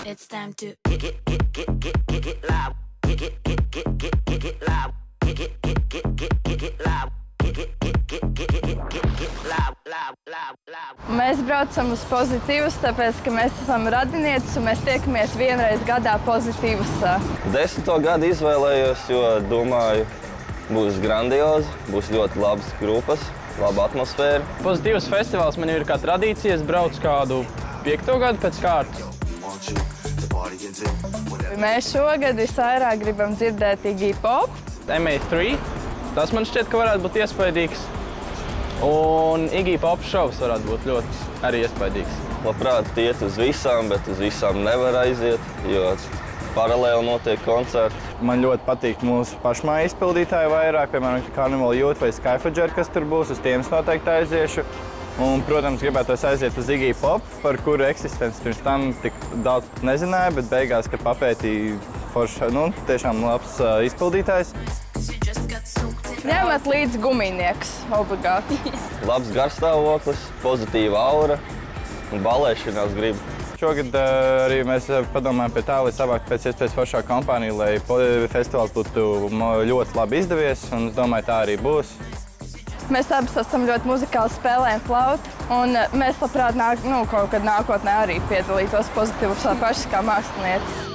It's time to get loud. Get loud. Get loud. Mēs braucam uz Pozitīvus, tāpēc, ka mēs esam radinieces un mēs tiekamies vienreiz gadā Pozitīvusā. 10. gadu izvēlējos, jo domāju, būs grandiozi, būs ļoti labas grupas, laba atmosfēra. Pozitīvus festivāls man ir kā tradīcija, es braucu kādu 5. gadu pēc kārtas. Mēs šogad visvairāk gribam dzirdēt Iggy Pop. MA3, tas man šķiet, ka varētu būt iespaidīgs. Un Iggy Pop šovs varētu būt ļoti arī iespaidīgs. Labprāt iet uz visām, bet uz visām nevar aiziet, jo paralēli notiek koncerti. Man ļoti patīk mūsu pašmāju izpildītāji vairāk, piemēram, Carnival Youth vai Skyforger, kas tur būs, uz tiem noteikti aiziešu. Un, protams, gribētos aiziet uz Iggy Pop, par kuru eksistenci pirms tam tik daudz nezināju, bet beigās, kad papētīju forši, tiešām labs izpildītājs. Ņemat līdzi gumijnieks, obligāti. Labs garstāvoklis, pozitīva aura un balēšanās griba. Šogad arī mēs padomājam pie tā, lai savāktu pēc iespējas foršāku kompāniju, lai festivāls būtu ļoti labi izdevies, un es domāju, tā arī būs. Mēs abas esam ļoti muzikāli, spēlējam flautu, un mēs labprāt kaut kad nākotnē arī piedalītos Pozitīvusā pašas kā mākslinieces.